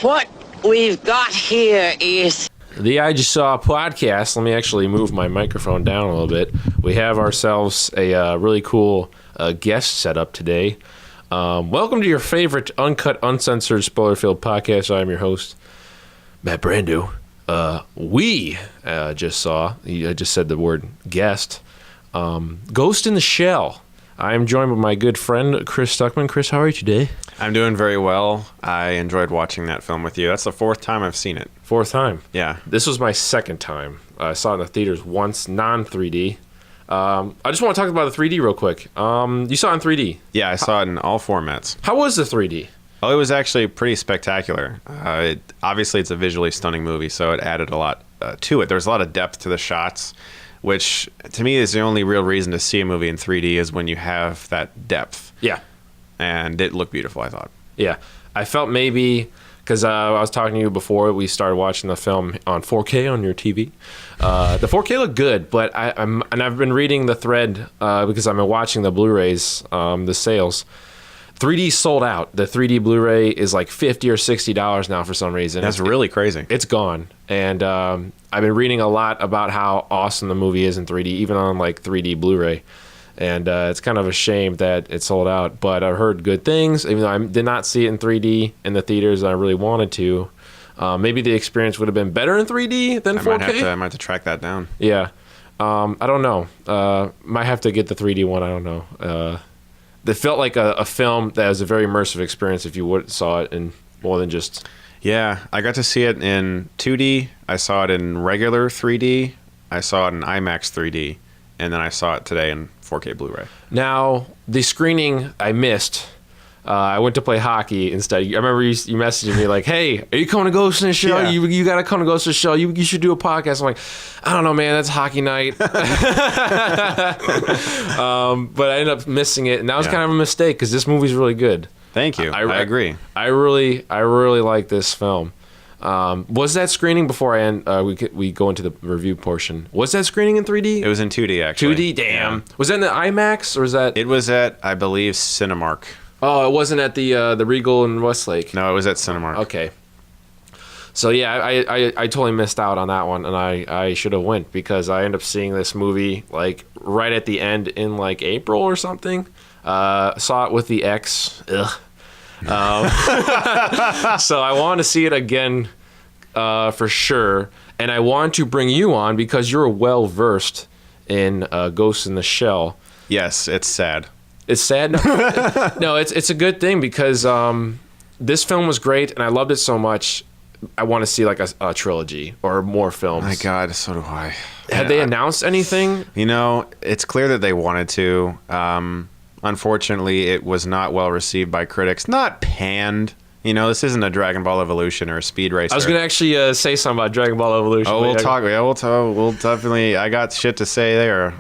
What we've got here is... The I Just Saw podcast. Let me actually move my microphone down a little bit. We have ourselves a really cool guest set up today. Welcome to your favorite uncut, uncensored, spoiler-filled podcast. I'm your host, Matt Brando. We just saw, I just said the word guest, Ghost in the Shell. I am joined by my good friend, Chris Stuckman. Chris, how are you today? I'm doing very well. I enjoyed watching that film with you. That's the fourth time I've seen it. Fourth time? Yeah. This was my second time. I saw it in the theaters once, non-3D. I just want to talk about the 3D real quick. You saw it in 3D? Yeah, I saw it in all formats. How was the 3D? Oh, it was actually pretty spectacular. Obviously, it's a visually stunning movie, so it added a lot to it. There's a lot of depth to the shots, which to me is the only real reason to see a movie in 3D is when you have that depth. Yeah. And it looked beautiful, I thought. Yeah. I felt maybe, because I was talking to you before we started watching the film on 4K on your TV. The 4K looked good, but I've been reading the thread because I've been watching the Blu-rays, the sales. 3D sold out. The 3D Blu-ray is like $50 or $60 now for some reason. That's really crazy. It's gone. And I've been reading a lot about how awesome the movie is in 3D, even on like 3D Blu-ray. And it's kind of a shame that it sold out. But I've heard good things, even though I did not see it in 3D in the theaters and I really wanted to. Maybe the experience would have been better in 3D than 4K. I might have to track that down. Yeah. I don't know. Might have to get the 3D one. I don't know. It felt like a film that was a very immersive experience if you saw it in more than just... Yeah, I got to see it in 2D. I saw it in regular 3D. I saw it in IMAX 3D. And then I saw it today in 4K Blu-ray. Now, the screening I missed... I went to play hockey instead. I remember you messaging me like, "Hey, are you coming to Ghost in the Shell? Yeah. You got to come to Ghost in the Shell. You should do a podcast." I'm like, "I don't know, man. That's hockey night." But I ended up missing it, and that was kind of a mistake because this movie's really good. Thank you. I agree. I really like this film. Was that screening before I end? We go into the review portion. Was that screening in 3D? It was in 2D actually. 2D, damn. Yeah. Was that in the IMAX or was that? It was at, I believe, Cinemark. Oh, it wasn't at the Regal in Westlake. No, it was at Cinemark. Okay. So yeah, I totally missed out on that one, and I should have went because I ended up seeing this movie like right at the end in like April or something. Saw it with the ex. Ugh. So I want to see it again for sure, and I want to bring you on because you're well versed in Ghost in the Shell. Yes, it's sad. It's sad. No, it's a good thing because this film was great and I loved it so much. I want to see like a trilogy or more films. My God, so do I. Had they announced anything? You know, it's clear that they wanted to. Unfortunately, it was not well received by critics. Not panned. You know, this isn't a Dragon Ball Evolution or a Speed Racer. I was gonna actually say something about Dragon Ball Evolution. Oh, we'll talk. Yeah, we'll talk. We'll definitely. I got shit to say there.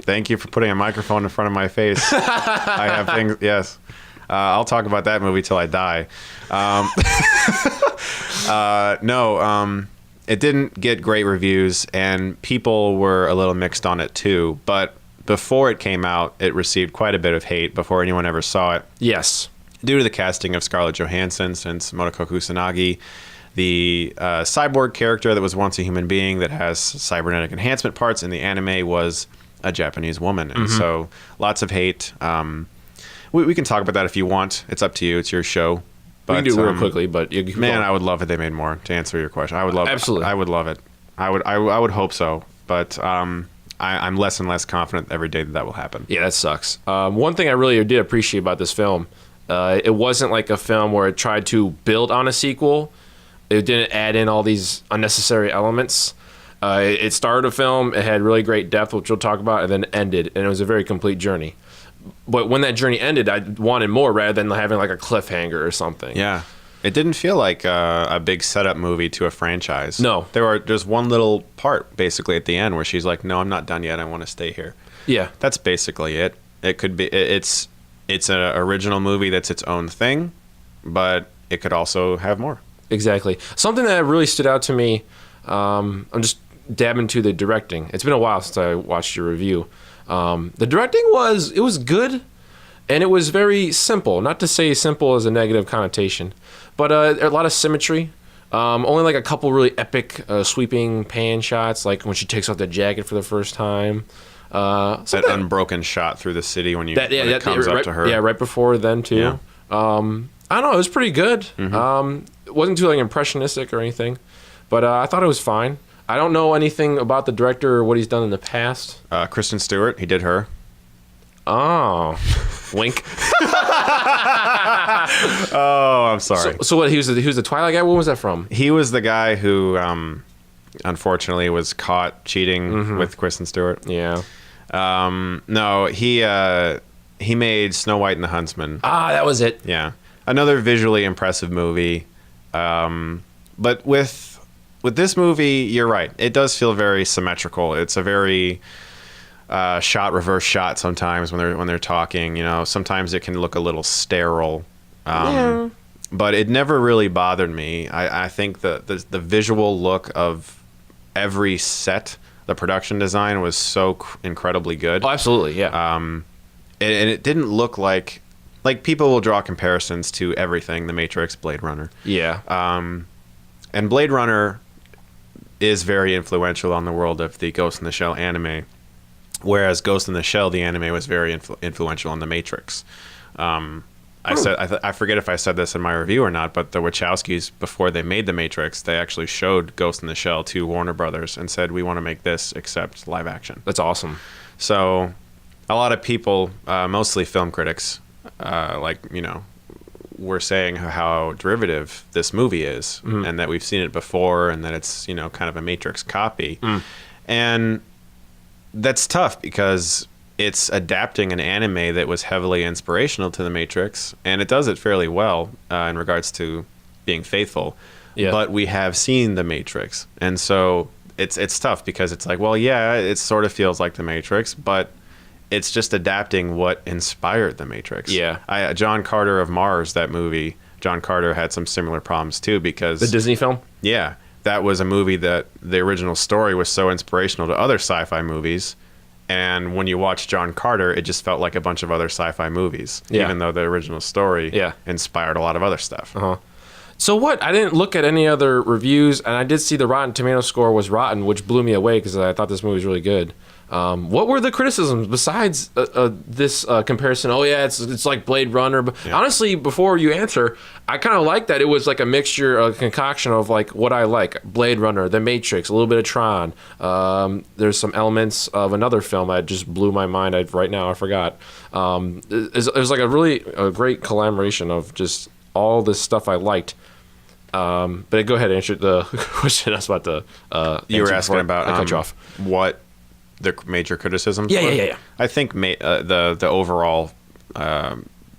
Thank you for putting a microphone in front of my face. I have things. Yes, I'll talk about that movie till I die. It didn't get great reviews, and people were a little mixed on it too. But before it came out, it received quite a bit of hate before anyone ever saw it. Yes, due to the casting of Scarlett Johansson, since Motoko Kusanagi, the cyborg character that was once a human being that has cybernetic enhancement parts in the anime was a Japanese woman, and so lots of hate. We can talk about that if you want. It's up to you. It's your show. But, we can do it real quickly. But I would love it. They made more. To answer your question, I would love. Absolutely, I would love it. I would hope so. But I'm less and less confident every day that will happen. Yeah, that sucks. One thing I really did appreciate about this film, it wasn't like a film where it tried to build on a sequel. It didn't add in all these unnecessary elements. It started a film, it had really great depth, which we'll talk about, and then ended, and it was a very complete journey. But when that journey ended, I wanted more rather than having like a cliffhanger or something. Yeah. It didn't feel like a big setup movie to a franchise. No. There's one little part basically at the end where she's like, "No, I'm not done yet. I want to stay here." Yeah. That's basically it. It could be it's an original movie that's its own thing, but it could also have more. Exactly. Something that really stood out to me, I'm just dabbing into the directing. It's been a while since I watched your review. The directing was good. And it was very simple. Not to say simple as a negative connotation, but a lot of symmetry. Only like a couple really epic sweeping pan shots, like when she takes off the jacket for the first time. That unbroken shot through the city when it comes up to her. Yeah, right before then too. Yeah. I don't know. It was pretty good. It wasn't too like impressionistic or anything, but I thought it was fine. I don't know anything about the director or what he's done in the past. Kristen Stewart, he did her. Oh, wink. Oh, I'm sorry. So what? He was the Twilight guy. When was that from? He was the guy who, unfortunately, was caught cheating with Kristen Stewart. Yeah. No, he made Snow White and the Huntsman. Ah, that was it. Yeah, another visually impressive movie. But with this movie, you're right. It does feel very symmetrical. It's a very reverse shot sometimes when they're talking. You know, sometimes it can look a little sterile. But it never really bothered me. I think the visual look of every set, the production design was so incredibly good. Oh, absolutely, yeah. And it didn't look like people will draw comparisons to everything, The Matrix, Blade Runner. Yeah. And Blade Runner is very influential on the world of the Ghost in the Shell anime, whereas Ghost in the Shell, the anime, was very influential on The Matrix. I forget if I said this in my review or not, but the Wachowskis, before they made The Matrix, they actually showed Ghost in the Shell to Warner Brothers and said, we want to make this except live action. That's awesome. So a lot of people, mostly film critics, were saying how derivative this movie is, and that we've seen it before, and that it's, kind of a Matrix copy. And that's tough because it's adapting an anime that was heavily inspirational to The Matrix, and it does it fairly well in regards to being faithful. Yeah. But we have seen The Matrix, and so it's tough because it's like, well, yeah, it sort of feels like The Matrix, but it's just adapting what inspired The Matrix. Yeah. John Carter of Mars, that movie, John Carter had some similar problems too, because the Disney film? Yeah. That was a movie that the original story was so inspirational to other sci-fi movies. And when you watch John Carter, it just felt like a bunch of other sci-fi movies, even though the original story inspired a lot of other stuff. So what? I didn't look at any other reviews, and I did see the Rotten Tomato score was rotten, which blew me away because I thought this movie was really good. What were the criticisms besides this comparison? Oh yeah, it's like Blade Runner. But honestly, before you answer, I kind of like that it was like a mixture, a concoction of like what I like: Blade Runner, The Matrix, a little bit of Tron. There's some elements of another film that just blew my mind. Right now I forgot. It was like a great collaboration of just all this stuff I liked. But go ahead and answer the question I was about to. You were asking about I cut you off. What the major criticisms? Yeah. I think the overall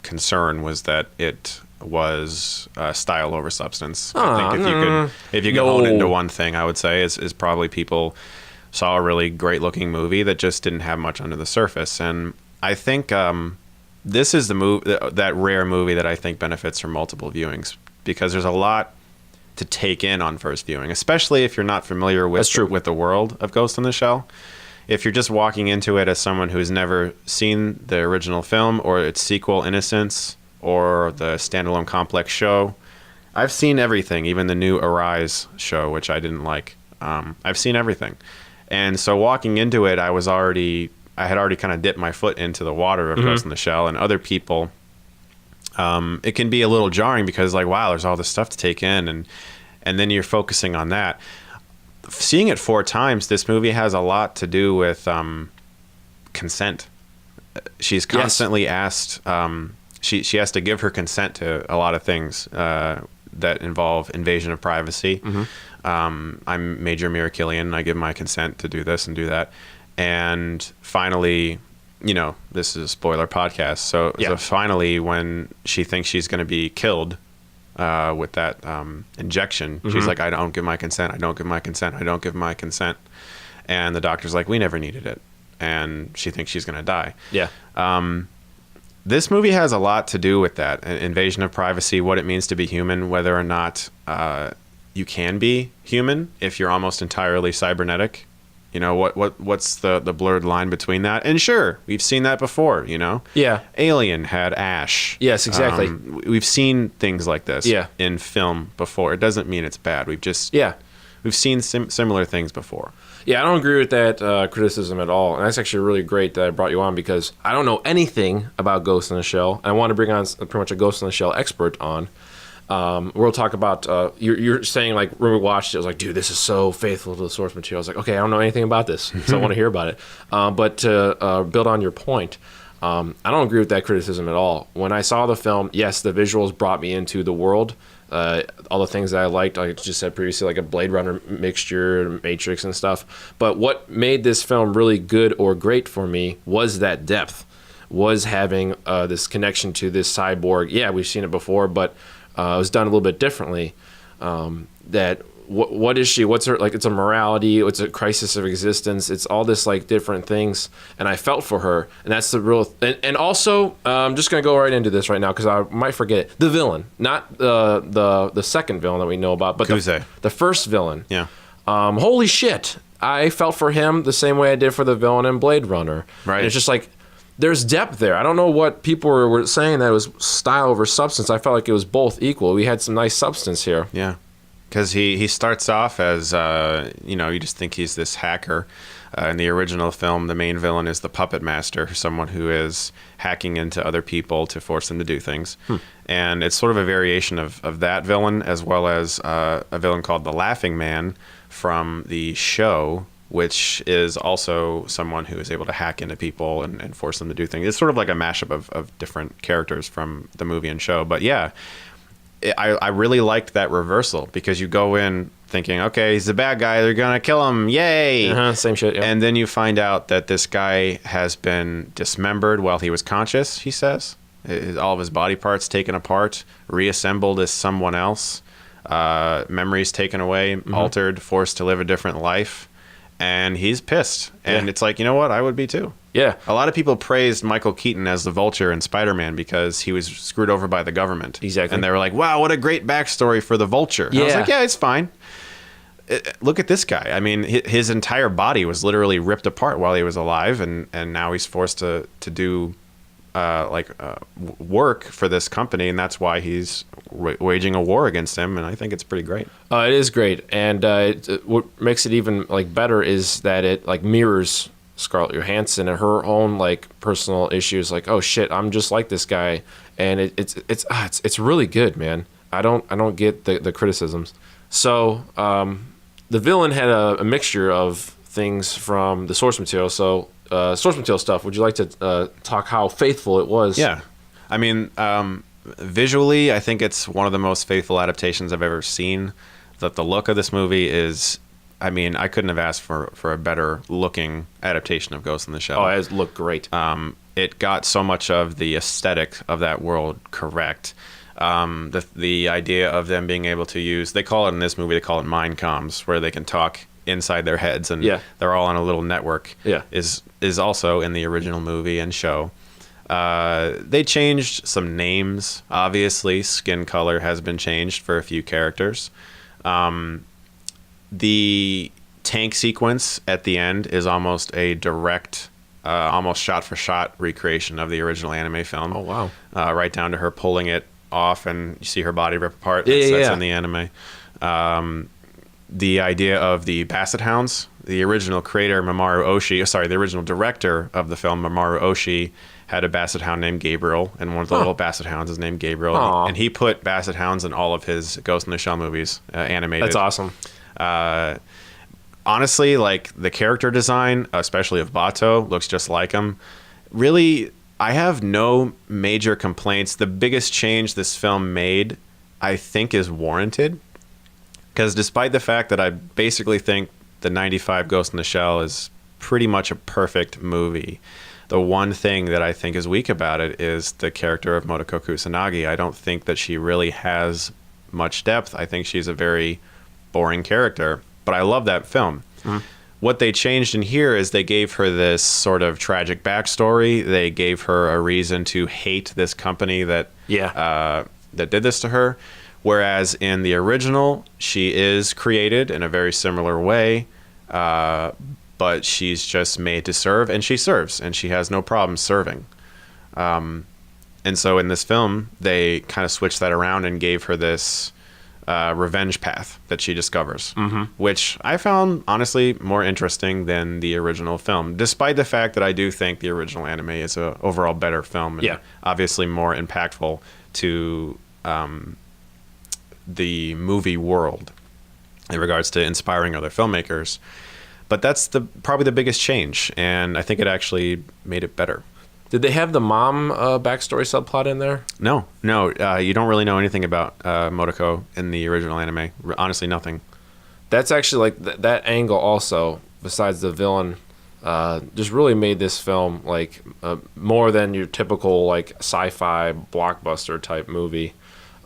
concern was that it was style over substance. I think if you could hold it into one thing, I would say is probably people saw a really great looking movie that just didn't have much under the surface, and I think this is that rare movie that I think benefits from multiple viewings, because there's a lot to take in on first viewing, especially if you're not familiar with the world of Ghost in the Shell. If you're just walking into it as someone who's never seen the original film or its sequel, Innocence, or the standalone Complex show, I've seen everything, even the new Arise show, which I didn't like. I've seen everything. And so walking into it, I had already kind of dipped my foot into the water of Ghost in the Shell, and other people, it can be a little jarring because, like, wow, there's all this stuff to take in, and then you're focusing on that. Seeing it 4 times, this movie has a lot to do with consent. She's constantly asked. She has to give her consent to a lot of things that involve invasion of privacy. I'm Major Mira Killian. I give my consent to do this and do that. And finally, this is a spoiler podcast. So finally, when she thinks she's going to be killed with that injection, she's like, I don't give my consent. I don't give my consent. I don't give my consent. And the doctor's like, we never needed it. And she thinks she's going to die. Yeah. This movie has a lot to do with that. Invasion of privacy, what it means to be human, whether or not you can be human if you're almost entirely cybernetic. You know, what's the blurred line between that? And sure, we've seen that before, you know? Yeah. Alien had Ash. Yes, exactly. We've seen things like this Yeah. in film before. It doesn't mean it's bad. We've seen similar things before. Yeah, I don't agree with that criticism at all. And that's actually really great that I brought you on because I don't know anything about Ghost in the Shell. I want to bring on pretty much a Ghost in the Shell expert on. We'll talk about, you're saying like when we watched it, I was like, dude, this is so faithful to the source material. I was like, okay, I don't know anything about this, so I want to hear about it. But to build on your point, I don't agree with that criticism at all. When I saw the film, yes, the visuals brought me into the world. All the things that I liked, I just said previously, like a Blade Runner mixture, Matrix and stuff. But what made this film really good or great for me was that depth, was having this connection to this cyborg. Yeah, we've seen it before, but it was done a little bit differently. What is she? What's her, like, it's a morality, it's a crisis of existence, it's all this like different things, and I felt for her, and that's the real and also I'm just gonna go right into this right now because I might forget it. The villain, not the second villain that we know about, but the first villain. Yeah. Holy shit, I felt for him the same way I did for the villain in Blade Runner. Right. And it's just like there's depth there. I don't know what people were saying that it was style over substance. I felt like it was both equal. We had some nice substance here. Yeah. Because he starts off as, you just think he's this hacker. In the original film, the main villain is the puppet master, someone who is hacking into other people to force them to do things. And it's sort of a variation of that villain, as well as a villain called the Laughing Man from the show, which is also someone who is able to hack into people and force them to do things. It's sort of like a mashup of different characters from the movie and show. But yeah, I really liked that reversal because you go in thinking, okay, he's the bad guy, they're gonna kill him, yay! Same shit, yeah. And then you find out that this guy has been dismembered while he was conscious, he says. All of his body parts taken apart, reassembled as someone else, memories taken away, altered, forced to live a different life. And he's pissed. And it's like, you know what? I would be too. Yeah. A lot of people praised Michael Keaton as the Vulture in Spider-Man because he was screwed over by the government. Exactly. And they were like, wow, what a great backstory for the Vulture. And I was like, yeah, it's fine. Look at this guy. I mean, his entire body was literally ripped apart while he was alive, and now he's forced to do work for this company, and that's why he's waging a war against him. And I think it's pretty great. It is great, and what makes it even like better is that it like mirrors Scarlett Johansson and her own like personal issues. Like, oh shit, I'm just like this guy, and it's really good, man. I don't get the criticisms. So the villain had a mixture of things from the source material. So source material stuff. Would you like to talk how faithful it was? Yeah, I mean, visually, I think it's one of the most faithful adaptations I've ever seen. That the look of this movie is, I mean, I couldn't have asked for a better looking adaptation of Ghost in the Shell. Oh, it looked great. It got so much of the aesthetic of that world correct. The idea of them being able to use, they call it in this movie, they call it mind comms, where they can talk inside their heads and they're all on a little network, is also in the original movie and show. They changed some names, obviously. Skin color has been changed for a few characters. The tank sequence at the end is almost a direct, almost shot-for-shot recreation of the original anime film. Oh, wow. Right down to her pulling it off and you see her body rip apart. That's in the anime. The idea of the Basset Hounds, the original creator, the original director of the film, Mamoru Oshii, had a Basset Hound named Gabriel, and one of the little Basset Hounds is named Gabriel. Aww. And he put Basset Hounds in all of his Ghost in the Shell movies, animated. That's awesome. Honestly, like the character design, especially of Bato, looks just like him. Really, I have no major complaints. The biggest change this film made, I think, is warranted. Because despite the fact that I basically think the 95 Ghost in the Shell is pretty much a perfect movie, the one thing that I think is weak about it is the character of Motoko Kusanagi. I don't think that she really has much depth. I think she's a very boring character, but I love that film. What they changed in here is they gave her this sort of tragic backstory. They gave her a reason to hate this company that did this to her. Whereas in the original, she is created in a very similar way, but she's just made to serve, and she serves, and she has no problem serving. And so in this film, they kind of switched that around and gave her this revenge path that she discovers, which I found, honestly, more interesting than the original film, despite the fact that I do think the original anime is a overall better film and obviously more impactful to the movie world in regards to inspiring other filmmakers. But that's probably the biggest change, and I think it actually made it better. Did they have the mom backstory subplot in there? No. You don't really know anything about Motoko in the original anime. Honestly, nothing. That's actually like that angle also, besides the villain, just really made this film like more than your typical like sci-fi blockbuster type movie.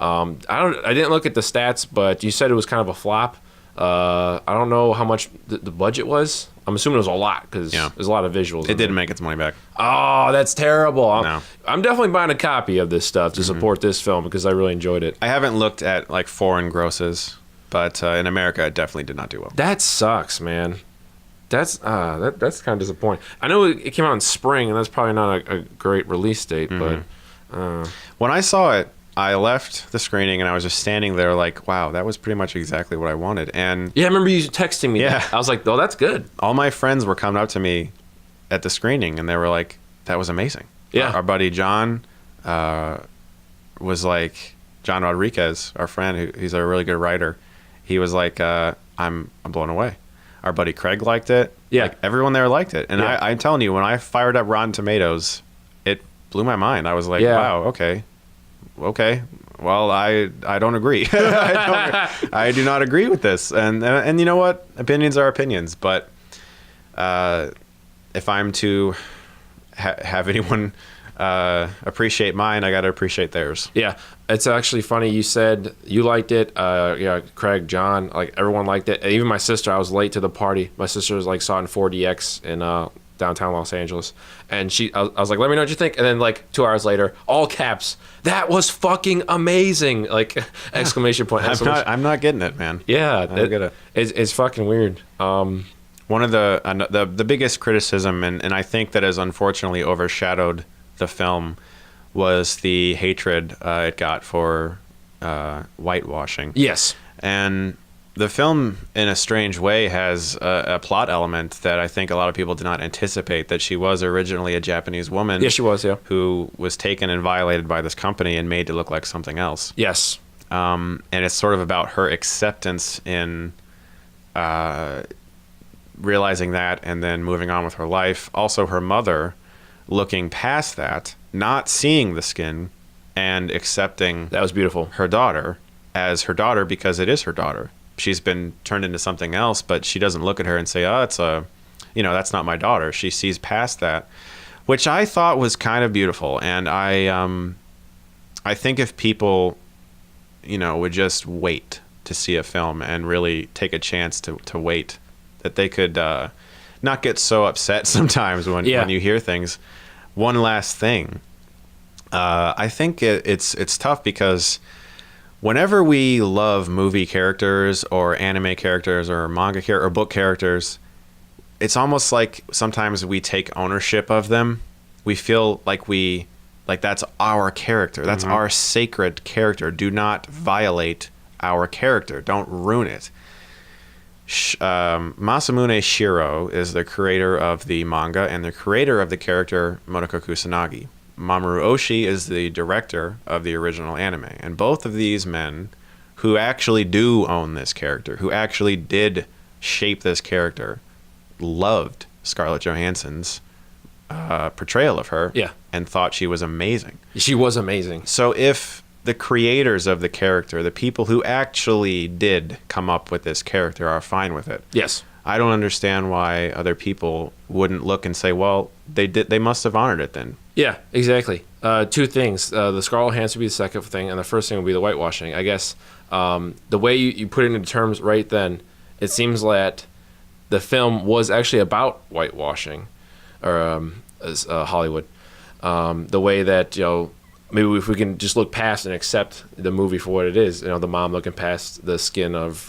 I didn't look at the stats, but you said it was kind of a flop. I don't know how much the budget was. I'm assuming it was a lot because there's a lot of visuals. It didn't make its money back. Oh, that's terrible. No. I'm definitely buying a copy of this stuff to support this film because I really enjoyed it. I haven't looked at like foreign grosses, but in America, it definitely did not do well. That sucks, man. That's kind of disappointing. I know it came out in spring, and that's probably not a great release date, but when I saw it, I left the screening and I was just standing there like, wow, that was pretty much exactly what I wanted. And yeah, I remember you texting me. Yeah. That. I was like, oh, that's good. All my friends were coming up to me at the screening and they were like, that was amazing. Yeah. Our buddy John was like, John Rodriguez, our friend, he's a really good writer. He was like, I'm blown away. Our buddy Craig liked it. Yeah. Like, everyone there liked it. And Yeah. I'm telling you, when I fired up Rotten Tomatoes, it blew my mind. I was like, wow, okay, well, I don't agree. I do not agree with this. And you know what? Opinions are opinions. But if I'm to have anyone appreciate mine, I got to appreciate theirs. Yeah, it's actually funny. You said you liked it. Craig, John, like everyone liked it. Even my sister. I was late to the party. My sister was like saw it in 4DX in downtown Los Angeles, and I was like, let me know what you think. And then like 2 hours later, all caps, that was fucking amazing, like exclamation point. I'm not getting it, man. Yeah, I don't get it. It's fucking weird. One of the biggest criticism, and I think that has unfortunately overshadowed the film, was the hatred it got for whitewashing. Yes. And the film, in a strange way, has a plot element that I think a lot of people did not anticipate, that she was originally a Japanese woman. Yeah, she was, yeah. Who was taken and violated by this company and made to look like something else. Yes. And it's sort of about her acceptance in realizing that and then moving on with her life. Also, her mother looking past that, not seeing the skin, and accepting that was beautiful, her daughter as her daughter because it is her daughter. She's been turned into something else, but she doesn't look at her and say, oh, that's not my daughter. She sees past that, which I thought was kind of beautiful. And I think if people, would just wait to see a film and really take a chance to wait, that they could not get so upset sometimes when you hear things. One last thing. I think it's tough because whenever we love movie characters or anime characters or manga or book characters, it's almost like sometimes we take ownership of them. We feel like that's our character. That's our sacred character. Do not violate our character. Don't ruin it. Masamune Shirow is the creator of the manga and the creator of the character Monoko Kusanagi. Mamoru Oshii is the director of the original anime. And both of these men, who actually do own this character, who actually did shape this character, loved Scarlett Johansson's portrayal of her, and thought she was amazing. She was amazing. So if the creators of the character, the people who actually did come up with this character, are fine with it, yes, I don't understand why other people wouldn't look and say, well, they must have honored it then. Yeah, exactly. Two things. The Scarlett Johansson would be the second thing, and the first thing would be the whitewashing. I guess the way you put it into terms right then, it seems that the film was actually about whitewashing, or Hollywood. The way that, maybe if we can just look past and accept the movie for what it is, the mom looking past the skin of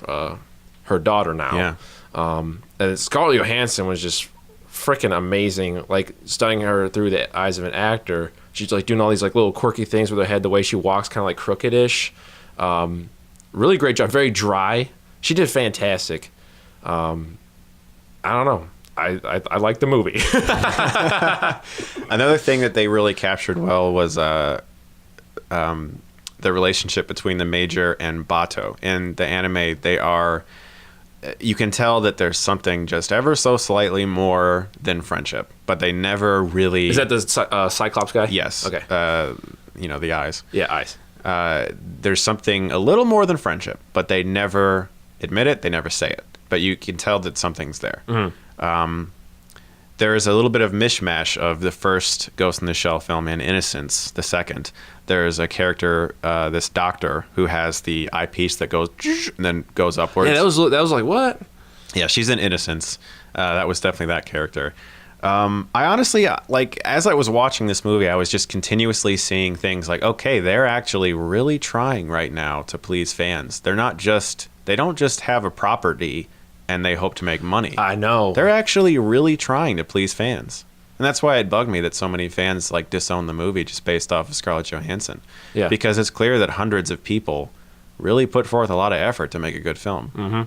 her daughter now. Yeah. And Scarlett Johansson was just freaking amazing. Like studying her through the eyes of an actor, she's like doing all these like little quirky things with her head. The way she walks, kind of like crookedish. Really great job. Very dry. She did fantastic. I don't know. I like the movie. Another thing that they really captured well was the relationship between the Major and Bato. In the anime, they are. You can tell that there's something just ever so slightly more than friendship, but they never really. Is that the Cyclops guy? Yes. Okay. The eyes. Yeah, eyes. There's something a little more than friendship, but they never admit it. They never say it, but you can tell that something's there. Mm-hmm. There is a little bit of mishmash of the first Ghost in the Shell film and Innocence, the second. There's a character, this doctor, who has the eyepiece that goes and then goes upwards. Yeah, that was like, what? Yeah, she's in Innocence. That was definitely that character. I honestly, like, as I was watching this movie, I was just continuously seeing things like, okay, they're actually really trying right now to please fans. They don't just have a property and they hope to make money. I know. They're actually really trying to please fans. And that's why it bugged me that so many fans like disown the movie just based off of Scarlett Johansson. Yeah. Because it's clear that hundreds of people really put forth a lot of effort to make a good film. Mm-hmm.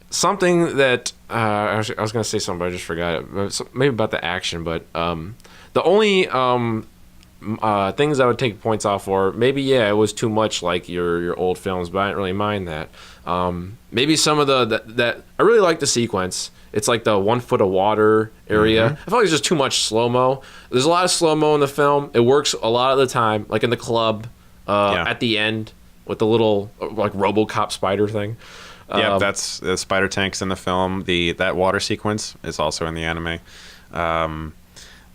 Something that I was going to say something, but I just forgot it. Maybe about the action, but the only things I would take points off for, maybe it was too much like your old films, but I didn't really mind that. Maybe some of that I really like the sequence. It's like the 1 foot of water area. Mm-hmm. I felt like there's just too much slow-mo. There's a lot of slow-mo in the film. It works a lot of the time, like in the club at the end with the little like RoboCop spider thing. That's the spider tanks in the film. That water sequence is also in the anime.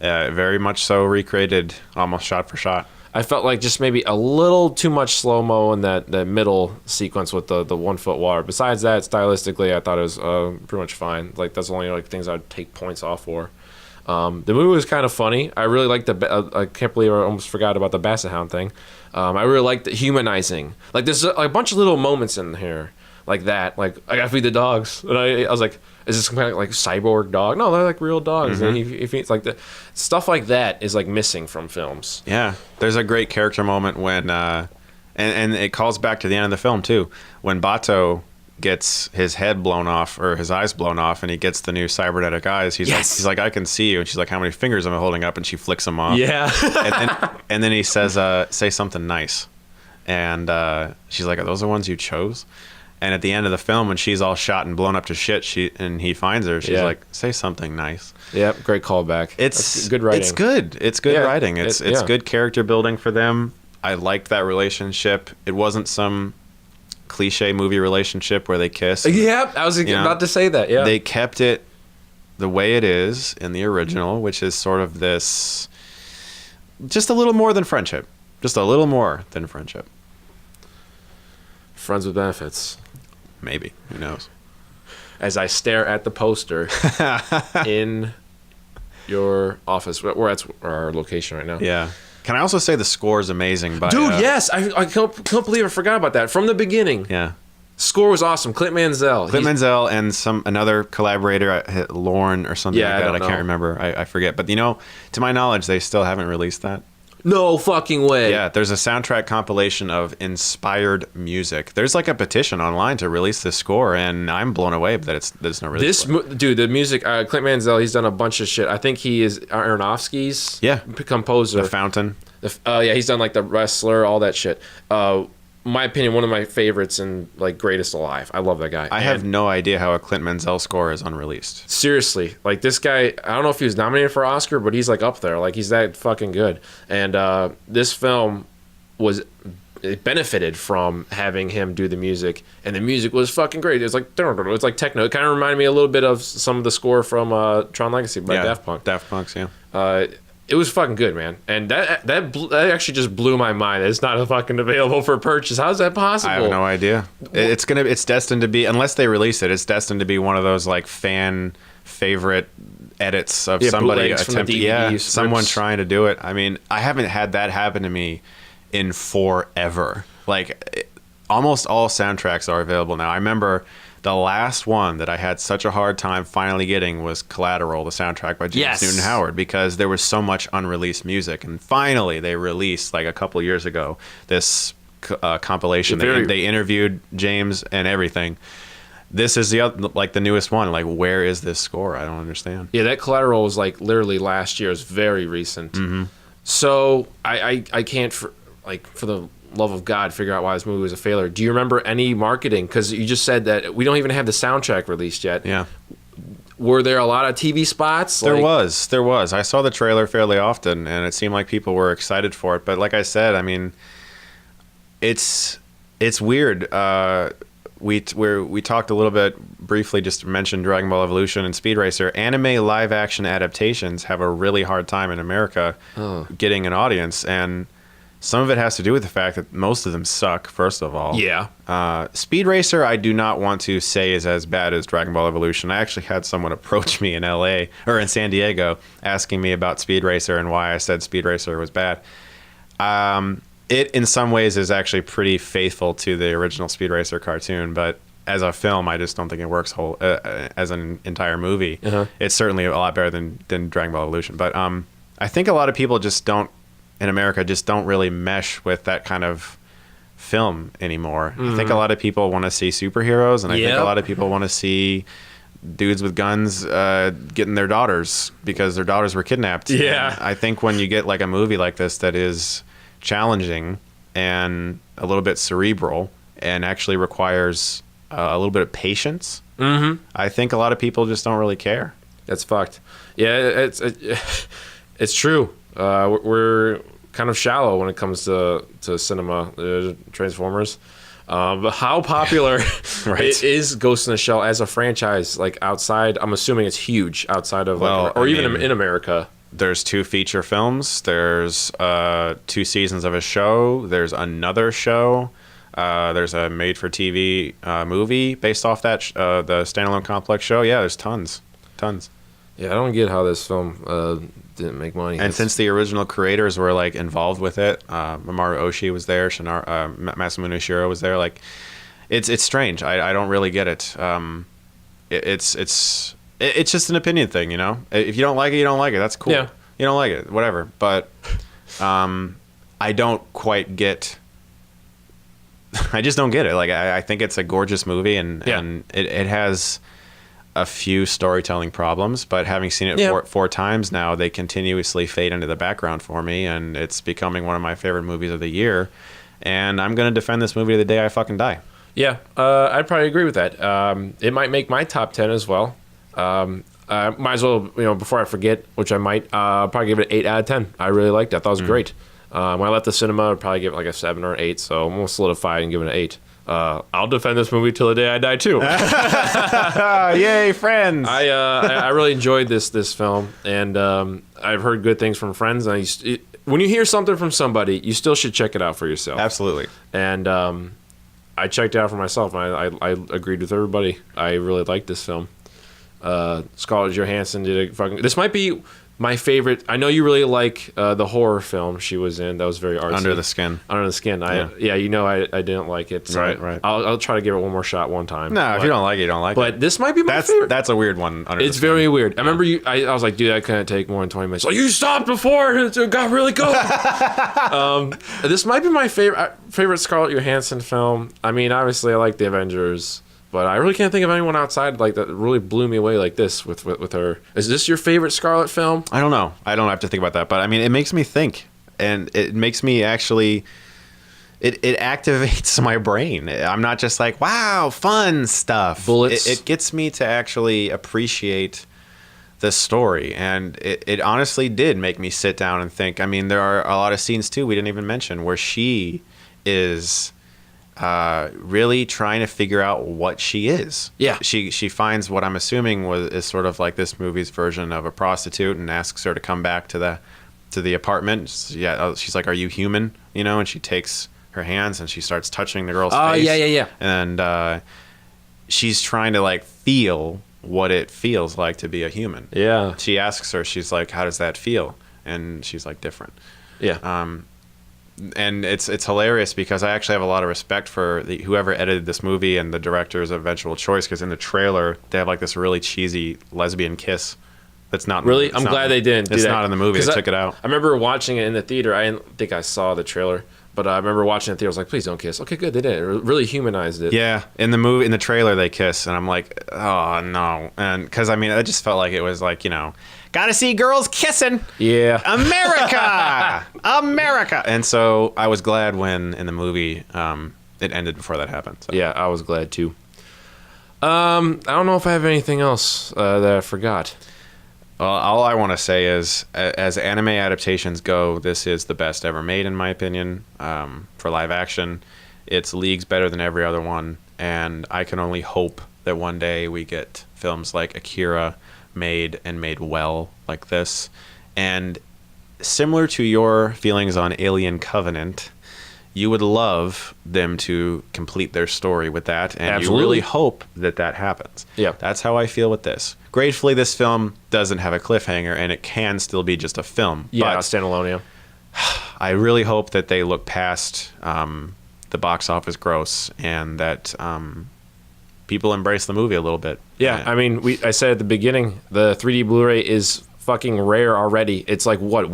Very much so recreated, almost shot for shot. I felt like just maybe a little too much slow-mo in that middle sequence with the 1 foot water. Besides that, stylistically, I thought it was pretty much fine. Like, that's the only like things I'd take points off for. The movie was kind of funny. I really liked I can't believe I almost forgot about the Basset Hound thing. I really liked the humanizing. Like, there's a bunch of little moments in here like that. Like, I gotta feed the dogs. And I was like, is this some kind of like cyborg dog? No, they're like real dogs. Mm-hmm. And if it's like the stuff like that is like missing from films. Yeah, there's a great character moment when, and it calls back to the end of the film too, when Bato gets his head blown off or his eyes blown off, and he gets the new cybernetic eyes. He's like, I can see you, and she's like, how many fingers am I holding up? And she flicks them off. Yeah, and then he says, say something nice, and she's like, are those the ones you chose? And at the end of the film, when she's all shot and blown up to shit, and he finds her, she's like, say something nice. Yep, great callback. It's good writing. It's good. It's good writing. It's good character building for them. I liked that relationship. It wasn't some cliche movie relationship where they kiss. Yep, I was about to say that. Yeah, they kept it the way it is in the original, which is sort of this, just a little more than friendship. Just a little more than friendship. Friends with benefits. Maybe. Who knows? As I stare at the poster in your office, where that's our location right now. Yeah. Can I also say the score is amazing? Dude, yes. I can't believe I forgot about that. From the beginning. Yeah. Score was awesome. Clint Mansell. Mansell and another collaborator, Lorne or something like that. I can't remember. I forget. But, to my knowledge, they still haven't released that. No fucking way. Yeah, there's a soundtrack compilation of inspired music. There's like a petition online to release this score, and I'm blown away that it's not released. Dude, the music, Clint Mansell, he's done a bunch of shit. I think he is Aronofsky's composer. The Fountain. He's done like The Wrestler, all that shit. My opinion, one of my favorites and like greatest alive. I love that guy. I have no idea how a Clint Mansell score is unreleased. Seriously, like this guy, I don't know if he was nominated for Oscar, but he's like up there. Like he's that fucking good. And this film it benefited from having him do the music, and the music was fucking great. It was like techno. It kind of reminded me a little bit of some of the score from Tron Legacy by Daft Punk. Daft Punk's, yeah. It was fucking good, man, and that actually just blew my mind. It's not fucking available for purchase. How is that possible? I have no idea. It's destined to be, unless they release it, it's destined to be one of those like fan favorite edits of somebody attempting, someone trying to do it. I mean, I haven't had that happen to me in forever. Like, almost all soundtracks are available now. I remember The last one that I had such a hard time finally getting was Collateral, the soundtrack by James Yes. Newton Howard, because there was so much unreleased music. And finally, they released, like a couple years ago, this compilation. They interviewed James and everything. This is the newest one. Like, where is this score? I don't understand. Yeah, that Collateral was like literally last year. It's very recent. Mm-hmm. So I can't, for the love of God, figure out why this movie was a failure. Do you remember any marketing? Because you just said that we don't even have the soundtrack released yet. Yeah. Were there a lot of TV spots? There was. I saw the trailer fairly often, and it seemed like people were excited for it. But like I said, I mean, it's weird. We talked a little bit briefly, just mentioned Dragon Ball Evolution and Speed Racer. Anime live action adaptations have a really hard time in America getting an audience, and some of it has to do with the fact that most of them suck, first of all. Yeah. Speed Racer, I do not want to say is as bad as Dragon Ball Evolution. I actually had someone approach me in LA or in San Diego asking me about Speed Racer and why I said Speed Racer was bad. It, in some ways, is actually pretty faithful to the original Speed Racer cartoon, but as a film, I just don't think it works as an entire movie. Uh-huh. It's certainly a lot better than Dragon Ball Evolution. But I think a lot of people in America just don't really mesh with that kind of film anymore. I think a lot of people want to see superheroes, and I think a lot of people want to see dudes with guns getting their daughters because their daughters were kidnapped. Yeah. And I think when you get like a movie like this that is challenging and a little bit cerebral and actually requires a little bit of patience, I think a lot of people just don't really care. That's fucked. Yeah, it's true. We're kind of shallow when it comes to cinema, Transformers. But how popular is Ghost in the Shell as a franchise? Like outside, I'm assuming it's huge outside of, even in America. There's 2 feature films. There's 2 seasons of a show. There's another show. There's a made-for-TV movie based off that the standalone complex show. Yeah, there's tons. Yeah, I don't get how this film didn't make money. And since the original creators were like involved with it, Mamoru Oshii was there, Masamune Shirow was there. Like, it's strange. I don't really get it. It's just an opinion thing, you know. If you don't like it, you don't like it. That's cool. Yeah. You don't like it, whatever. But I don't quite get. I just don't get it. Like, I think it's a gorgeous movie, and it has a few storytelling problems, but having seen it four times now, they continuously fade into the background for me, and it's becoming one of my favorite movies of the year. And I'm going to defend this movie to the day I fucking die. Yeah, I'd probably agree with that. It might make my top 10 as well. Might as well, before I forget, which I might, probably give it an 8 out of 10. I really liked it. I thought it was great. When I left the cinema, I'd probably give it like a 7 or 8, so I'm going to solidify and give it an 8. I'll defend this movie till the day I die too. Yay, friends! I really enjoyed this film, and I've heard good things from friends. And when you hear something from somebody, you still should check it out for yourself. Absolutely. And I checked it out for myself, and I agreed with everybody. I really liked this film. Scarlett Johansson did a fucking. This might be my favorite. I know you really like the horror film she was in. That was very artsy. Under the Skin. Under the Skin. I didn't like it. So right. I'll try to give it one more shot one time. No, if you don't like it, you don't like it. But this might be my favorite. That's a weird one. It's very weird. I remember you. I was like, dude, I couldn't take more than 20 minutes. Like, you stopped before it got really good. This might be my favorite Scarlett Johansson film. I mean, obviously, I like the Avengers. But I really can't think of anyone outside like that really blew me away like this with her. Is this your favorite Scarlett film? I don't know. I don't have to think about that. But I mean, it makes me think, and it makes me actually. It activates my brain. I'm not just like, wow, fun stuff. Bullets. It gets me to actually appreciate the story, and it honestly did make me sit down and think. I mean, there are a lot of scenes too we didn't even mention where she is. Really trying to figure out what she is. Yeah. She finds what I'm assuming is sort of like this movie's version of a prostitute and asks her to come back to the apartment. Yeah, she's like, "Are you human?" And she takes her hands and she starts touching the girl's face. Yeah. And she's trying to like feel what it feels like to be a human. Yeah. She asks her, she's like, "How does that feel?" And she's like, "Different." Yeah. And it's hilarious because I actually have a lot of respect for whoever edited this movie and the director's eventual choice, because in the trailer they have like this really cheesy lesbian kiss that's not Really? I'm glad they didn't do that. It's not in the movie. They took it out. I remember watching it in the theater. I didn't think I saw the trailer, but I remember watching it in the theater. I was like, please don't kiss. Okay, good. They did. It really humanized it. Yeah, in the trailer they kiss, and I'm like, oh no, and because I mean, I just felt like it was like, gotta see girls kissing. Yeah. America, America, and so I was glad when in the movie it ended before that happened. So. Yeah, I was glad too. I don't know if I have anything else that I forgot. Well, all I want to say is, as anime adaptations go, this is the best ever made, in my opinion, for live action. It's leagues better than every other one, and I can only hope that one day we get films like Akira made well like this. And similar to your feelings on Alien Covenant, you would love them to complete their story with that, and Absolutely. You really hope that happens. Yeah. That's how I feel with this. Gratefully, this film doesn't have a cliffhanger, and it can still be just a film. Yeah, but standalone, yeah. I really hope that they look past the box office gross, and that people embrace the movie a little bit. Yeah, I mean, I said at the beginning, the 3D Blu-ray is fucking rare already. It's like, what,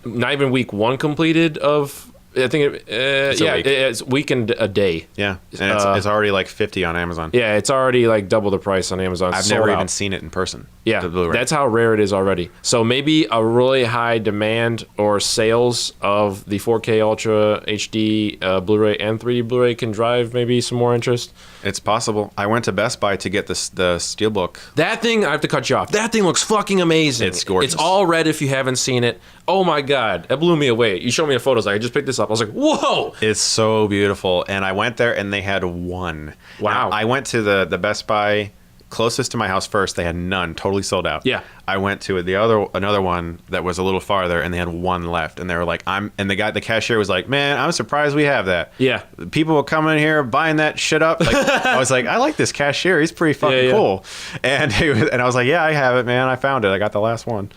not even week 1 completed of... I think it's week and a day. Yeah, and it's already like $50 on Amazon. Yeah, it's already like double the price on Amazon. I've never even seen it in person. Yeah, the Blu-ray. That's how rare it is already. So maybe a really high demand or sales of the 4K Ultra HD Blu-ray and 3D Blu-ray can drive maybe some more interest. It's possible. I went to Best Buy to get the Steelbook. That thing, I have to cut you off. That thing looks fucking amazing. It's gorgeous. It's all red if you haven't seen it. Oh my God, that blew me away. You showed me the photos. I just picked this up. I was like, whoa. It's so beautiful. And I went there and they had one. Wow. Now, I went to the Best Buy closest to my house first. They had none, totally sold out. Yeah. I went to another one that was a little farther, and they had one left. And they were like, the cashier was like, man, I'm surprised we have that. Yeah. People will come in here buying that shit up. Like, I was like, I like this cashier. He's pretty fucking cool. And I was like, yeah, I have it, man. I found it. I got the last one.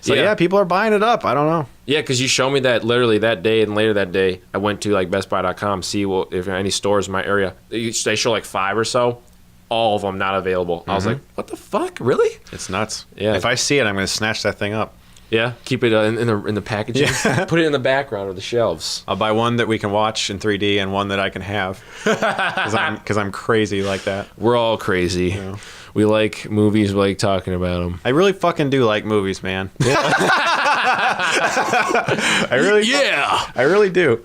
So yeah, people are buying it up. I don't know. Yeah, because you showed me that literally that day, and later that day, I went to like BestBuy.com, see if there are any stores in my area. They show like 5 or so. All of them not available. I was like, what the fuck? Really? It's nuts. Yeah. If I see it, I'm going to snatch that thing up. Yeah, keep it in the packaging. Yeah. Put it in the background of the shelves. I'll buy one that we can watch in 3D and one that I can have, because I'm crazy like that. We're all crazy. Yeah. We like movies. We like talking about them. I really fucking do like movies, man. Yeah. I really do.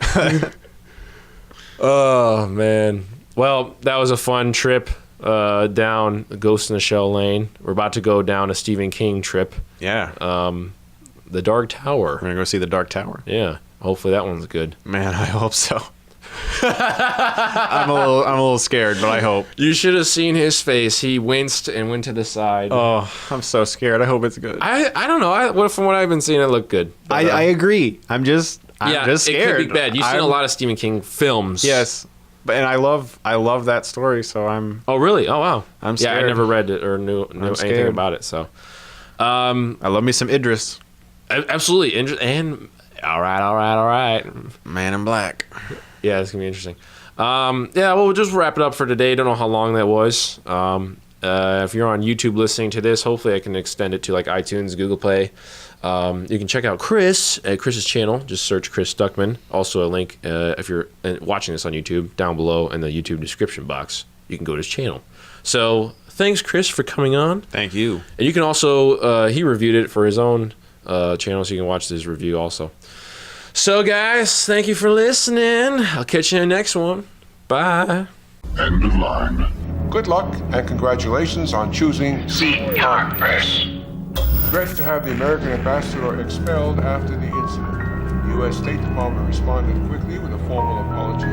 Oh man. Well, that was a fun trip down Ghost in the Shell lane. We're about to go down a Stephen King trip. Yeah. The Dark Tower. We're gonna go see the Dark Tower. Yeah. Hopefully that one's good. Man, I hope so. I'm a little scared, but I hope. You should have seen his face. He winced and went to the side. Oh, I'm so scared. I hope it's good. I don't know. From what I've been seeing, it looked good. But, I agree. I'm just scared. It could be bad. You've seen a lot of Stephen King films. Yes. And I love that story, so I'm... Oh, really? Oh, wow. I'm scared. Yeah, I never read it or knew anything about it, so... I love me some Idris. Absolutely. And... All right. Man in Black. Yeah, it's going to be interesting. Yeah, well, we'll just wrap it up for today. Don't know how long that was. If you're on YouTube listening to this, hopefully I can extend it to like iTunes, Google Play. You can check out Chris at Chris's channel. Just search Chris Stuckman. Also a link, if you're watching this on YouTube, down below in the YouTube description box. You can go to his channel. So thanks, Chris, for coming on. Thank you. And you can also, he reviewed it for his own channel, so you can watch this review also. So guys, thank you for listening. I'll catch you in the next one. Bye. End of line. Good luck and congratulations on choosing C-Car Press. Regret to have the American ambassador expelled after the incident. The U.S. State Department responded quickly with a formal apology